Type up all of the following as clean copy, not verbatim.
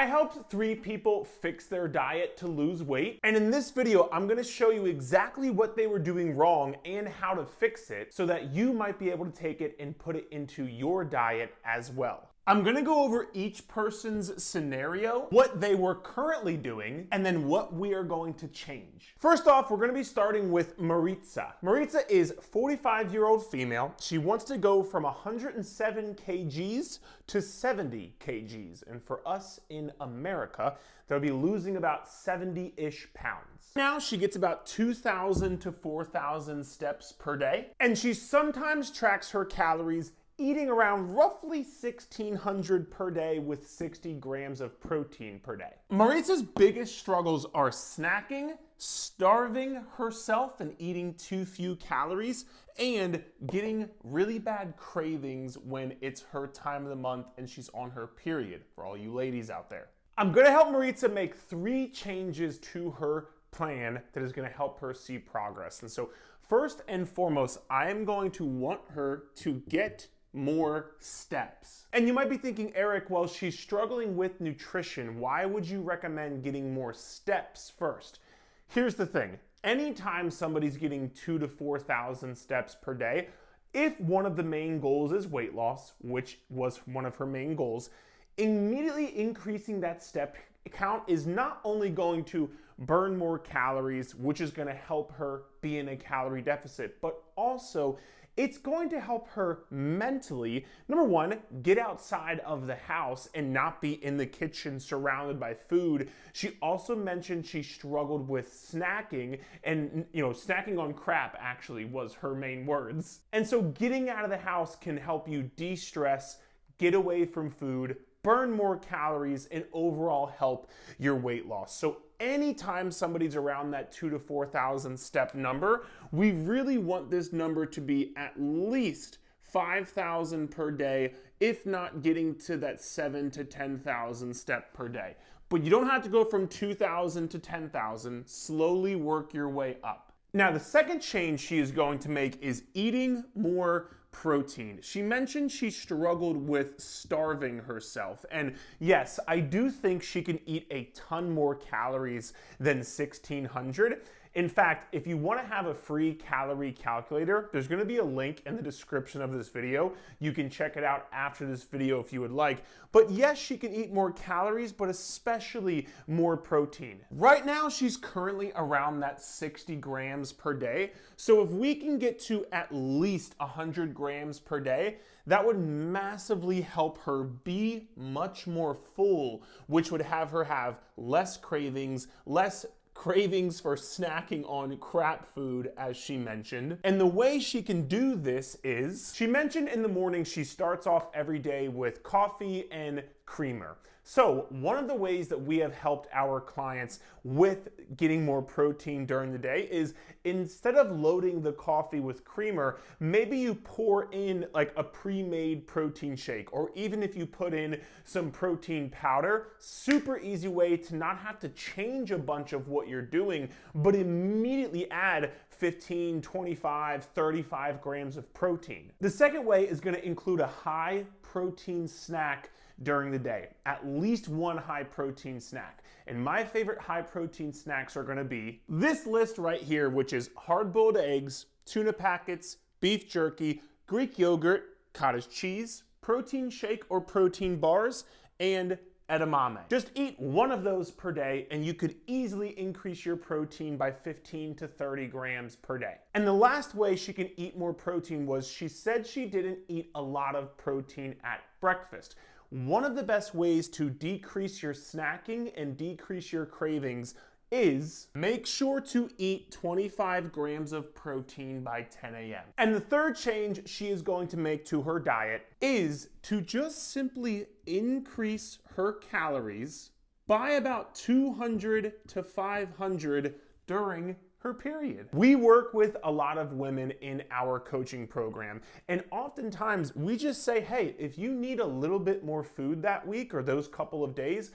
I helped 3 people fix their diet to lose weight, and in this video, I'm gonna show you exactly what they were doing wrong and how to fix it so that you might be able to take it and put it into your diet as well. I'm gonna go over each person's scenario, what they were currently doing, and then what we are going to change. First off, we're gonna be starting with Marita. Marita is a 45-year-old female. She wants to go from 107 kgs to 70 kgs. And for us in America, they'll be losing about 70-ish pounds. Now she gets about 2,000 to 4,000 steps per day, and she sometimes tracks her calories eating around roughly 1,600 per day with 60 grams of protein per day. Marita's biggest struggles are snacking, starving herself and eating too few calories, and getting really bad cravings when it's her time of the month and she's on her period, for all you ladies out there. I'm gonna help Marita make 3 changes to her plan that is gonna help her see progress. And so first and foremost, I am going to want her to get more steps. And you might be thinking, Eric, well, she's struggling with nutrition. Why would you recommend getting more steps first? Here's the thing. Anytime somebody's getting 2,000 to 4,000 steps per day, if one of the main goals is weight loss, which was one of her main goals, immediately increasing that step count is not only going to burn more calories, which is going to help her be in a calorie deficit, but also it's going to help her mentally, number one, get outside of the house and not be in the kitchen surrounded by food. She also mentioned she struggled with snacking, and snacking on crap actually was her main words. And so getting out of the house can help you de-stress, get away from food, burn more calories, and overall help your weight loss. So anytime somebody's around that 2,000 to 4,000 step number, we really want this number to be at least 5,000 per day, if not getting to that 7,000 to 10,000 step per day. But you don't have to go from 2,000 to 10,000, slowly work your way up. Now, the second change she is going to make is eating more protein. She mentioned she struggled with starving herself. And yes, I do think she can eat a ton more calories than 1,600. In fact, if you want to have a free calorie calculator, there's going to be a link in the description of this video. You can check it out after this video if you would like. But yes, she can eat more calories, but especially more protein. Right now, she's currently around that 60 grams per day. So if we can get to at least 100 grams per day, that would massively help her be much more full, which would have her have less cravings for snacking on crap food, as she mentioned. And the way she can do this is, she mentioned in the morning she starts off every day with coffee and creamer. So one of the ways that we have helped our clients with getting more protein during the day is, instead of loading the coffee with creamer, maybe you pour in like a pre-made protein shake, or even if you put in some protein powder. Super easy way to not have to change a bunch of what you're doing, but immediately add 15, 25, 35 grams of protein. The second way is going to include a high protein snack during the day, at least one high protein snack. And my favorite high protein snacks are gonna be this list right here, which is hard-boiled eggs, tuna packets, beef jerky, Greek yogurt, cottage cheese, protein shake or protein bars, and edamame. Just eat one of those per day and you could easily increase your protein by 15 to 30 grams per day. And the last way she can eat more protein was, she said she didn't eat a lot of protein at breakfast. One of the best ways to decrease your snacking and decrease your cravings is make sure to eat 25 grams of protein by 10 a.m. And the third change she is going to make to her diet is to just simply increase her calories by about 200 to 500 during her period. We work with a lot of women in our coaching program, and oftentimes we just say, hey, if you need a little bit more food that week or those couple of days,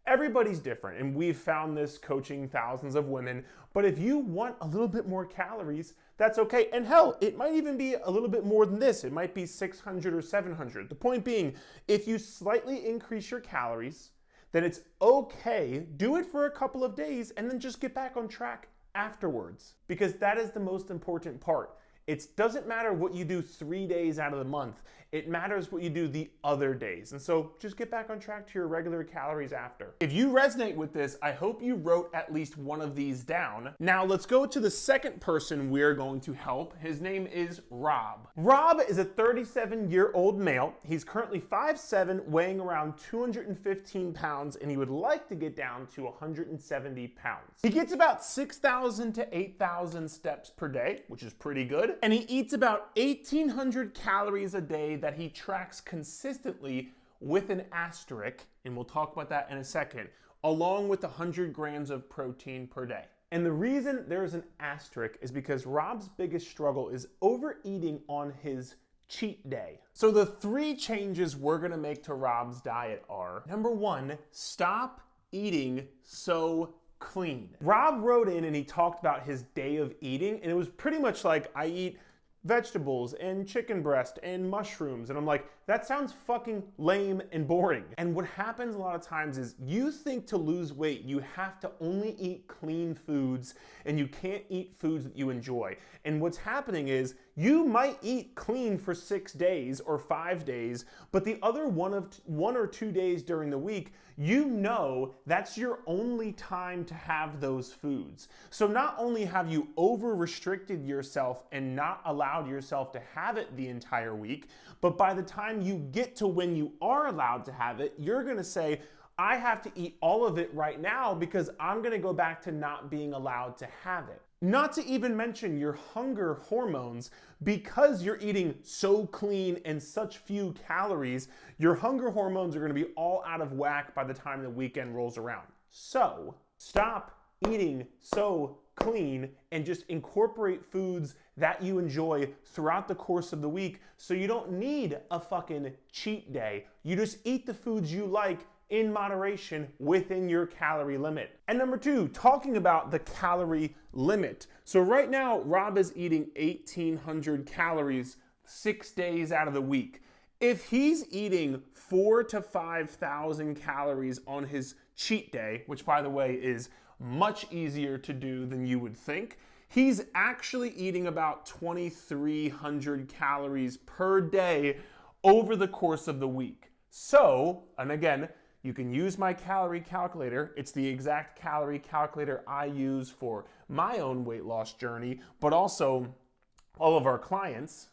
everybody's different, and we've found this coaching thousands of women, but if you want a little bit more calories, that's okay. And hell, it might even be a little bit more than this. It might be 600 or 700. The point being, if you slightly increase your calories, then it's okay. Do it for a couple of days and then just get back on track afterwards, because that is the most important part. It doesn't matter what you do 3 days out of the month. It matters what you do the other days. And so just get back on track to your regular calories after. If you resonate with this, I hope you wrote at least one of these down. Now let's go to the second person we're going to help. His name is Rob. Rob is a 37-year-old male. He's currently 5'7", weighing around 215 pounds, and he would like to get down to 170 pounds. He gets about 6,000 to 8,000 steps per day, which is pretty good. And he eats about 1,800 calories a day that he tracks consistently with an asterisk, and we'll talk about that in a second, along with 100 grams of protein per day. And the reason there's an asterisk is because Rob's biggest struggle is overeating on his cheat day. So the 3 changes we're gonna make to Rob's diet are, number 1, stop eating so clean. Rob wrote in and he talked about his day of eating, and it was pretty much like, I eat vegetables and chicken breast and mushrooms. And I'm like, that sounds fucking lame and boring. And what happens a lot of times is you think to lose weight, you have to only eat clean foods and you can't eat foods that you enjoy. And what's happening is you might eat clean for 6 days or 5 days, but the other 1 or 2 days during the week, you know that's your only time to have those foods. So not only have you over-restricted yourself and not allowed yourself to have it the entire week, but by the time you get to when you are allowed to have it, you're gonna say, I have to eat all of it right now because I'm gonna go back to not being allowed to have it. Not to even mention your hunger hormones, because you're eating so clean and such few calories, your hunger hormones are gonna be all out of whack by the time the weekend rolls around. So stop eating so clean and just incorporate foods that you enjoy throughout the course of the week, so you don't need a fucking cheat day. You just eat the foods you like in moderation within your calorie limit. And number 2, talking about the calorie limit. So right now, Rob is eating 1,800 calories 6 days out of the week. If he's eating 4,000 to 5,000 calories on his cheat day, which by the way is much easier to do than you would think, he's actually eating about 2,300 calories per day over the course of the week. So, and again, you can use my calorie calculator. It's the exact calorie calculator I use for my own weight loss journey, but also all of our clients.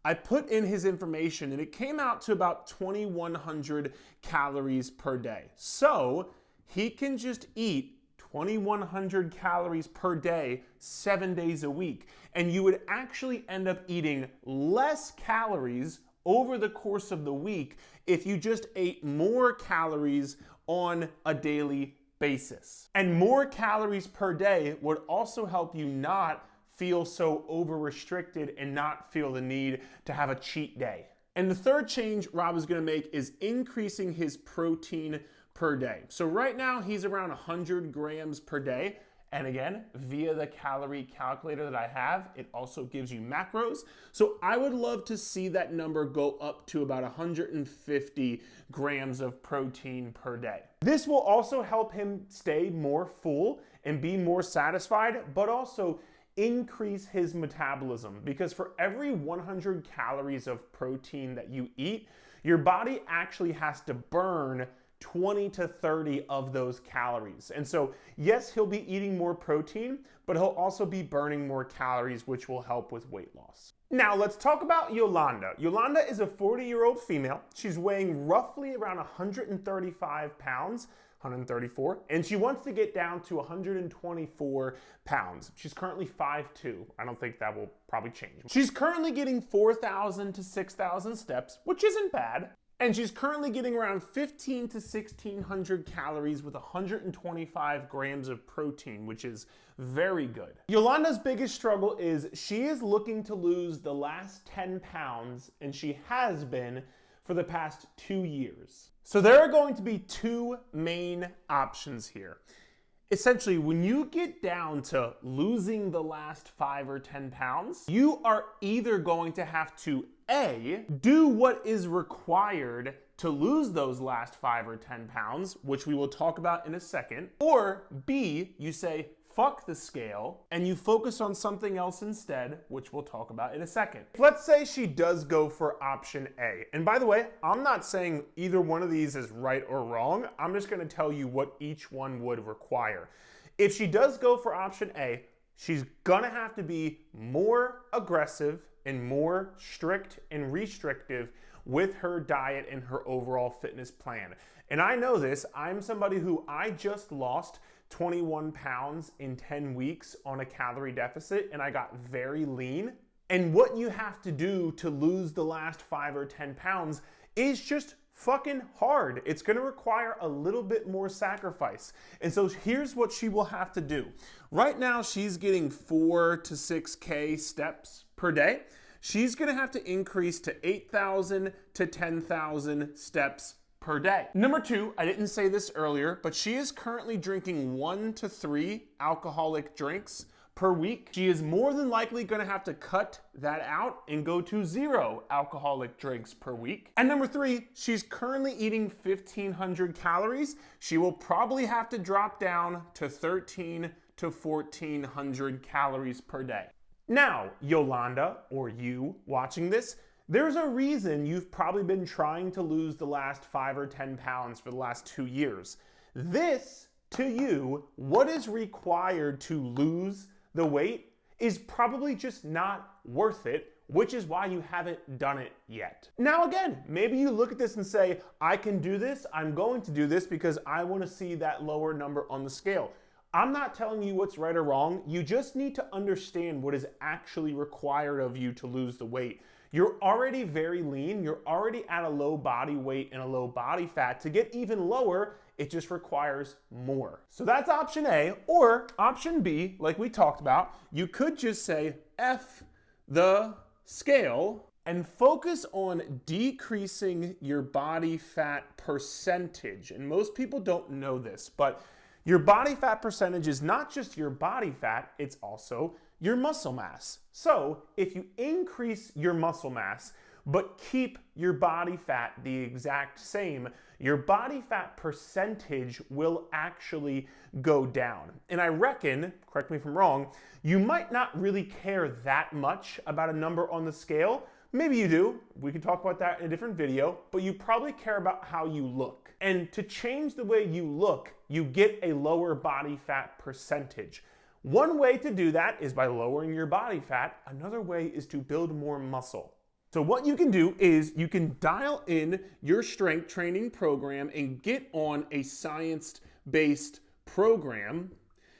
I put in his information and it came out to about 2,100 calories per day. So he can just eat 2,100 calories per day, 7 days a week. And you would actually end up eating less calories over the course of the week if you just ate more calories on a daily basis. And more calories per day would also help you not feel so over-restricted and not feel the need to have a cheat day. And the third change Rob is gonna make is increasing his protein per day. So right now he's around 100 grams per day. And again, via the calorie calculator that I have, it also gives you macros. So I would love to see that number go up to about 150 grams of protein per day. This will also help him stay more full and be more satisfied, but also increase his metabolism, because for every 100 calories of protein that you eat, your body actually has to burn 20 to 30 of those calories. And so, yes, he'll be eating more protein, but he'll also be burning more calories, which will help with weight loss. Now, let's talk about Yolanda. Yolanda is a 40-year-old female. She's weighing roughly around 135 pounds, 134, and she wants to get down to 124 pounds. She's currently 5'2". I don't think that will probably change. She's currently getting 4,000 to 6,000 steps, which isn't bad. And she's currently getting around 1,500 to 1,600 calories with 125 grams of protein, which is very good. Yolanda's biggest struggle is she is looking to lose the last 10 pounds, and she has been for the past 2 years. So there are going to be 2 main options here. Essentially, when you get down to losing the last 5 or 10 pounds, you are either going to have to A, do what is required to lose those last 5 or 10 pounds, which we will talk about in a second. Or B, you say, fuck the scale, and you focus on something else instead, which we'll talk about in a second. Let's say she does go for option A. And by the way, I'm not saying either one of these is right or wrong. I'm just gonna tell you what each one would require. If she does go for option A, she's gonna have to be more aggressive and more strict and restrictive with her diet and her overall fitness plan. And I know this, I'm somebody who I just lost 21 pounds in 10 weeks on a calorie deficit, and I got very lean. And what you have to do to lose the last 5 or 10 pounds is just fucking hard. It's gonna require a little bit more sacrifice. And so here's what she will have to do. Right now, she's getting 4 to 6K steps per day. She's gonna have to increase to 8,000 to 10,000 steps per day. Number 2, I didn't say this earlier, but she is currently drinking 1 to 3 alcoholic drinks per week. She is more than likely gonna have to cut that out and go to 0 alcoholic drinks per week. And number 3, she's currently eating 1,500 calories. She will probably have to drop down to 1,300 to 1,400 calories per day. Now, Yolanda, or you watching this, there's a reason you've probably been trying to lose the last 5 or 10 pounds for the last 2 years. This, to you, what is required to lose the weight is probably just not worth it, which is why you haven't done it yet. Now again, maybe you look at this and say, I can do this, I'm going to do this because I want to see that lower number on the scale. I'm not telling you what's right or wrong, you just need to understand what is actually required of you to lose the weight. You're already very lean, you're already at a low body weight and a low body fat. To get even lower, it just requires more. So that's option A, or option B, like we talked about, you could just say F the scale and focus on decreasing your body fat percentage. And most people don't know this, but your body fat percentage is not just your body fat, it's also your muscle mass. So if you increase your muscle mass, but keep your body fat the exact same, your body fat percentage will actually go down. And I reckon, correct me if I'm wrong, you might not really care that much about a number on the scale. Maybe you do, we can talk about that in a different video, but you probably care about how you look. And to change the way you look, you get a lower body fat percentage. One way to do that is by lowering your body fat. Another way is to build more muscle. So what you can do is you can dial in your strength training program and get on a science-based program.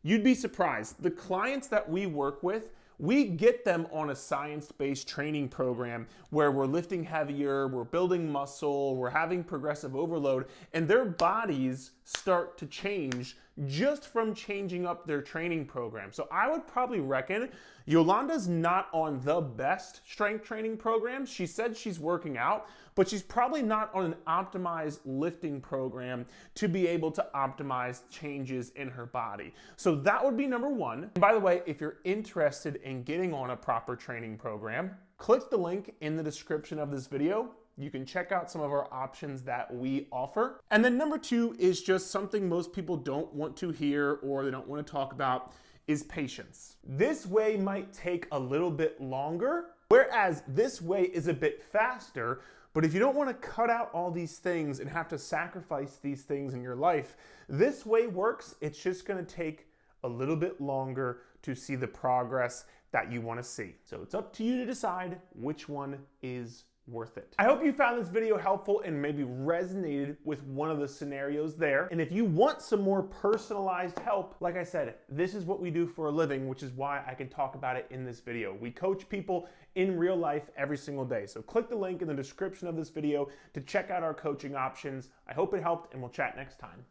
You'd be surprised. The clients that we work with, we get them on a science-based training program where we're lifting heavier, we're building muscle, we're having progressive overload, and their bodies start to change just from changing up their training program. So I would probably reckon Yolanda's not on the best strength training program. She said she's working out, but she's probably not on an optimized lifting program to be able to optimize changes in her body. So that would be number 1. And by the way, if you're interested in getting on a proper training program, click the link in the description of this video. You can check out some of our options that we offer. And then number 2 is just something most people don't want to hear or they don't want to talk about, is patience. This way might take a little bit longer, whereas this way is a bit faster. But if you don't want to cut out all these things and have to sacrifice these things in your life, this way works. It's just going to take a little bit longer to see the progress that you want to see. So it's up to you to decide which one is worth it. I hope you found this video helpful and maybe resonated with one of the scenarios there. And if you want some more personalized help, like I said, this is what we do for a living, which is why I can talk about it in this video. We coach people in real life every single day. So click the link in the description of this video to check out our coaching options. I hope it helped, and we'll chat next time.